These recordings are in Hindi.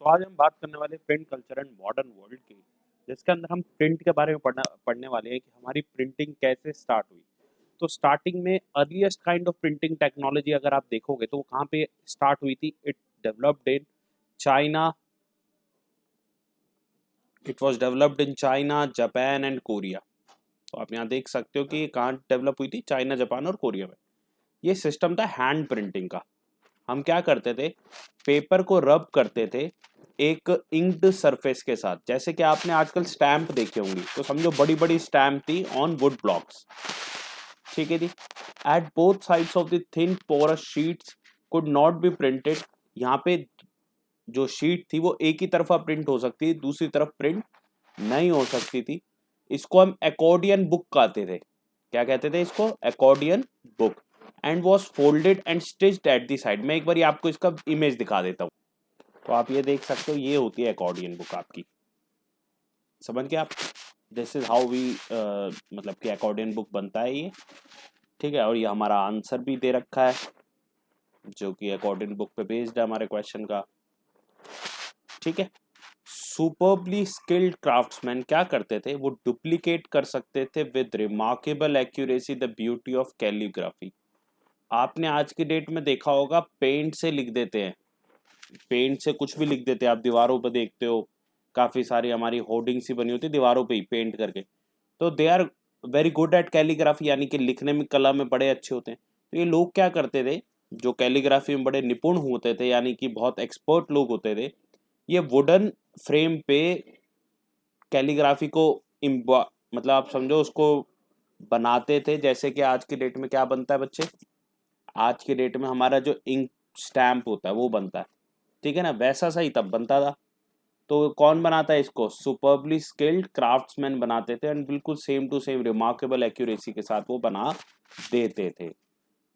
तो आज हम बात करने वाले print culture and modern world की, जिसके अंदर हम प्रिंट के बारे में पढ़ने वाले हैं कि हमारी प्रिंटिंग कैसे स्टार्ट हुई। तो स्टार्टिंग में earliest kind of printing technology अगर आप देखोगे तो वो कहाँ पे स्टार्ट हुई थी। It developed in China. It was developed in China, Japan and Korea. तो आप यहाँ देख सकते हो कि ये कहाँ डेवलप हुई थी, चाइना, जापान और कोरिया में। ये सिस्टम था हैंड प्रिंटिंग का। हम क्या करते थे, पेपर को रब करते थे एक इंक्ड सरफेस के साथ। जैसे कि आपने आजकल स्टैंप देखे होंगी, तो समझो बड़ी बड़ी स्टैंप थी ऑन वुड ब्लॉक्स। ठीक है जी। At both sides of the thin porous sheets could not be printed. यहाँ पे जो शीट थी वो एक ही तरफा प्रिंट हो सकती थी, दूसरी तरफ प्रिंट नहीं हो सकती थी। इसको हम एकॉर्डियन बुक कहते थे। क्या कहते थे इसको? Accordion book. And was folded and stitched at the side. मैं एक बार आपको इसका इमेज दिखा देता हूँ। तो आप ये देख सकते हो, ये होती है एकॉर्डियन बुक आपकी। समझ गए आप? दिस इज हाउ वी मतलब कि एकॉर्डियन बुक बनता है ये। ठीक है, और ये हमारा आंसर भी दे रखा है जो कि एकॉर्डियन बुक पे बेस्ड है हमारे क्वेश्चन का। ठीक है। सुपरबली स्किल्ड क्राफ्ट्समैन क्या करते थे, वो डुप्लीकेट कर सकते थे with remarkable accuracy the beauty of calligraphy. आपने आज की डेट में देखा होगा, पेंट से लिख देते हैं, पेंट से कुछ भी लिख देते हैं। आप दीवारों पर देखते हो, काफी सारी हमारी होर्डिंग सी बनी होती है दीवारों पे ही पेंट करके। तो they are very good at calligraphy, यानी कि लिखने में, कला में बड़े अच्छे होते हैं। तो ये लोग क्या करते थे, जो कैलीग्राफी में बड़े निपुण होते थे, यानी कि बहुत एक्सपर्ट लोग होते थे, ये वुडन फ्रेम पे कैलीग्राफी को मतलब आप समझो उसको बनाते थे। जैसे कि आज की डेट में क्या बनता है बच्चे, आज की डेट में हमारा जो इंक स्टैम्प होता है वो बनता है। ठीक है ना, वैसा सही तब बनता था। तो कौन बनाता है इसको? सुपरबली स्किल्ड क्राफ्ट्समैन बनाते थे, एंड बिल्कुल same to same remarkable accuracy के साथ वो बना देते थे।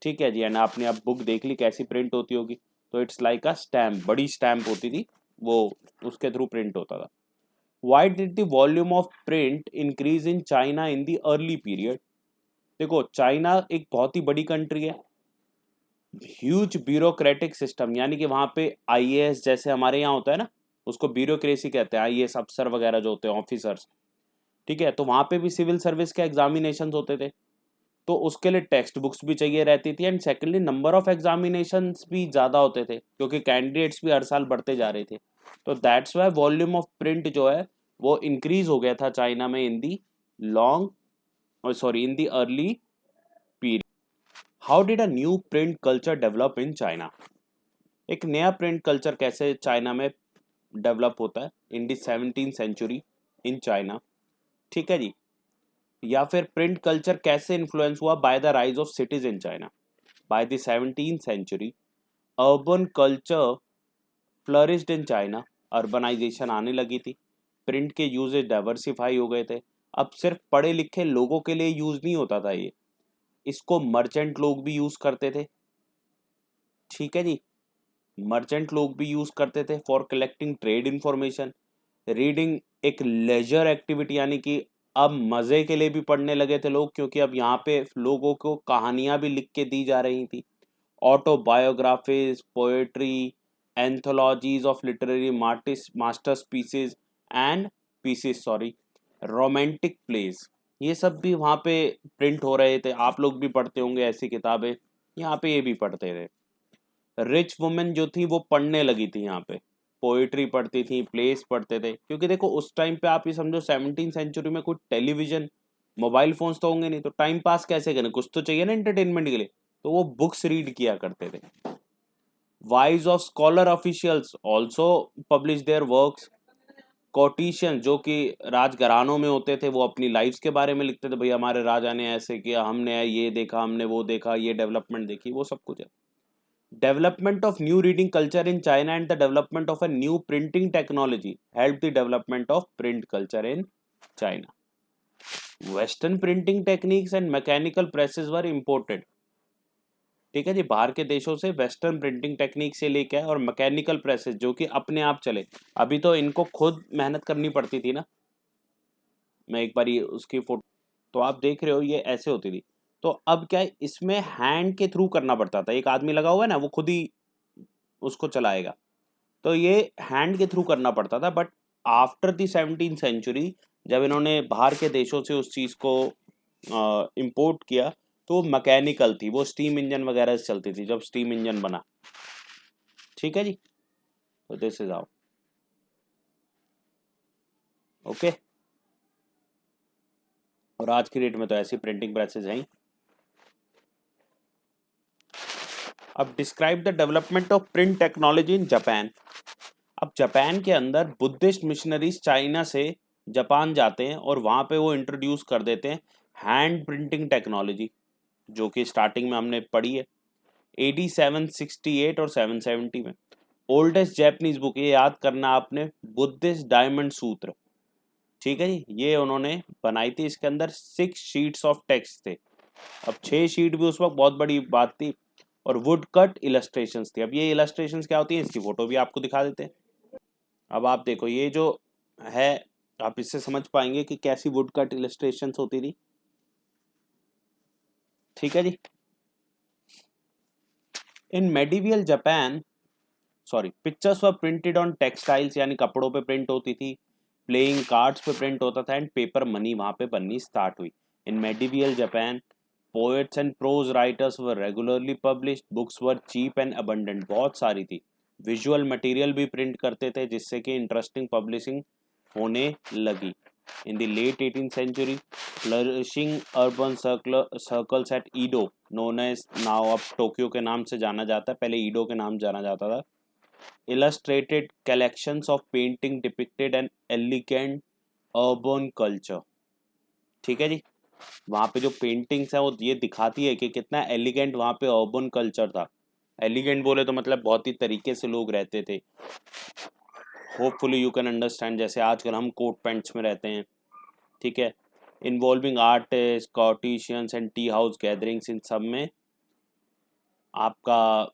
ठीक है जी। एंड आपने अब बुक देख ली कैसी प्रिंट होती होगी। तो इट्स लाइक अ स्टैम्प, बड़ी स्टैम्प होती थी वो, उसके थ्रू प्रिंट होता था। Why did the volume of print increase in China in the early period? देखो, चाइना एक बहुत ही बड़ी कंट्री है। ह्यूज ब्यूरोक्रेटिक सिस्टम, यानी कि वहां पे आईएएस जैसे हमारे यहाँ होता है ना, उसको ब्यूरोक्रेसी कहते हैं। आईएएस अफसर वगैरह जो होते हैं, ऑफिसर्स। ठीक है, तो वहां पे भी सिविल सर्विस के एग्जामिनेशन होते थे। तो उसके लिए टेक्स्ट बुक्स भी चाहिए रहती थी, and secondly number of examination भी ज़्यादा होते थे, क्योंकि कैंडिडेट्स भी हर साल बढ़ते जा रहे थे। तो that's why volume of print जो है वो इंक्रीज हो गया था चाइना में in the long, sorry, in the early period. How did a new print culture develop in China? एक नया प्रिंट कल्चर कैसे चाइना में डेवलप होता है इन दी 17th सेंचुरी इन चाइना। ठीक है जी। या फिर प्रिंट कल्चर कैसे इन्फ्लुएंस हुआ by the rise of cities in China. By the 17th century urban culture flourished in China. Urbanization आने लगी थी, प्रिंट के यूजेज डाइवर्सिफाई हो गए थे। अब सिर्फ पढ़े लिखे लोगों के लिए यूज नहीं होता था ये, इसको मर्चेंट लोग भी यूज करते थे। ठीक है जी। मर्चेंट लोग भी यूज करते थे for collecting trade information. Reading एक लेजर एक्टिविटी, यानी कि अब मजे के लिए भी पढ़ने लगे थे लोग, क्योंकि अब यहाँ पे लोगों को कहानियां भी लिख के दी जा रही थी। Autobiographies, poetry, anthologies of literary masters pieces and pieces, sorry, romantic plays, ये सब भी वहाँ पे प्रिंट हो रहे थे। आप लोग भी पढ़ते होंगे ऐसी किताबें, यहाँ पे ये भी पढ़ते थे। रिच वुमेन जो थी वो पढ़ने लगी थी यहाँ पे, पोइट्री पढ़ती थी, प्लेस पढ़ते थे। क्योंकि देखो उस टाइम पे आप ये समझो 17th सेंचुरी में कोई टेलीविजन, मोबाइल फोन्स तो होंगे नहीं, तो टाइम पास कैसे करें, कुछ तो चाहिए ना एंटरटेनमेंट के लिए। तो वो बुक्स रीड किया करते थे। Wives of scholar officials also publish their works. Courtesan जो कि राजघरानों में होते थे, वो अपनी लाइफ्स के बारे में लिखते थे, भाई हमारे राजा ने ऐसे किया, हमने ये देखा, हमने वो देखा, ये डेवलपमेंट देखी, वो सब कुछ है। Development of new reading culture in China and the development of a new printing technology helped the development of print culture in China. Western printing techniques and mechanical presses were imported. ठीक है जी, बाहर के देशों से वेस्टर्न प्रिंटिंग टेक्निक से लेके आए, और मैकेनिकल प्रेसेस जो कि अपने आप चले। अभी तो इनको खुद मेहनत करनी पड़ती थी ना। मैं एक बार ये उसकी फोटो, तो आप देख रहे हो ये ऐसे होती थी। तो अब क्या है, इसमें हैंड के थ्रू करना पड़ता था, एक आदमी लगा हुआ है ना, वो खुद ही उसको चलाएगा। तो ये हैंड के थ्रू करना पड़ता था, but after the 17th century जब इन्होंने बाहर के देशों से उस चीज़ को इंपोर्ट किया तो मैकेनिकल थी, वो स्टीम इंजन वगैरह से चलती थी जब स्टीम इंजन बना। ठीक है जी, तो दिस इज आउट। ओके, और आज की डेट में तो ऐसी प्रिंटिंग प्रेसेस हैं। अब describe the development of print technology in Japan. अब जापान के अंदर बुद्धिस्ट मिशनरीज चाइना से जापान जाते हैं और वहाँ पे वो इंट्रोड्यूस कर देते हैं हैंड प्रिंटिंग टेक्नोलॉजी, जो कि स्टार्टिंग में हमने पढ़ी है AD 768 और 770 में। ओल्डेस्ट जैपनीज बुक, ये याद करना आपने, बुद्धिस्ट डायमंड सूत्र। ठीक है जी, ये उन्होंने बनाई थी। इसके अंदर 6 शीट्स ऑफ टेक्स्ट थे। अब 6 शीट भी उस वक्त बहुत बड़ी बात थी। और वुड कट इलस्ट्रेशंस थी। अब ये इलस्ट्रेशंस क्या होती हैं, इसकी फोटो भी आपको दिखा देते हैं। अब आप देखो, ये जो है, आप इससे समझ पाएंगे कि कैसी वुड कट इलस्ट्रेशंस होती थी। ठीक है जी, in medieval Japan, sorry, pictures were printed on textiles, यानी कपड़ों पे प्रिंट होती थी, प्लेइंग कार्ड्स पे प्रिंट होता था, एंड पेपर मनी वहां पे बननी स्टार्ट हुई। In medieval Japan poets and prose writers were regularly published, books were cheap and abundant, बहुत सारी थी। विजुअल मटेरियल भी प्रिंट करते थे जिससे कि इंटरेस्टिंग पब्लिशिंग होने लगी। In the late 18th century, flourishing urban circles at Edo, known as now अब टोक्यो के नाम से जाना जाता है, पहले ईडो के नाम जाना जाता था, illustrated collections of painting depicted an elegant urban culture। ठीक है जी, वहाँ पे जो पेंटिंग्स है वो ये दिखाती है कि कितना एलिगेंट वहाँ पे अर्बन कल्चर था। एलिगेंट बोले तो मतलब बहुत ही तरीके से लोग रहते थे। होपफुली यू कैन अंडरस्टैंड, जैसे आजकल हम कोट पैंट्स में रहते हैं। ठीक है, involving artist, courtesans and tea house gatherings, इन सब में आपका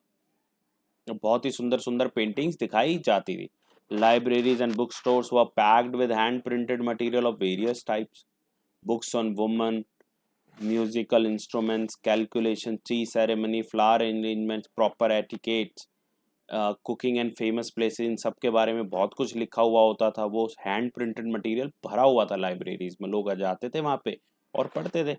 बहुत ही सुंदर सुंदर पेंटिंग्स दिखाई जाती थी। Libraries and book stores were packed with hand printed material of various types, books on women, musical instruments, calculation, tea ceremony, flower arrangements, proper etiquettes, cooking and famous places, इन सब के बारे में बहुत कुछ लिखा हुआ होता था। वो हैंड प्रिंटेड मटेरियल भरा हुआ था लाइब्रेरीज में, लोग जाते थे वहाँ पे और पढ़ते थे।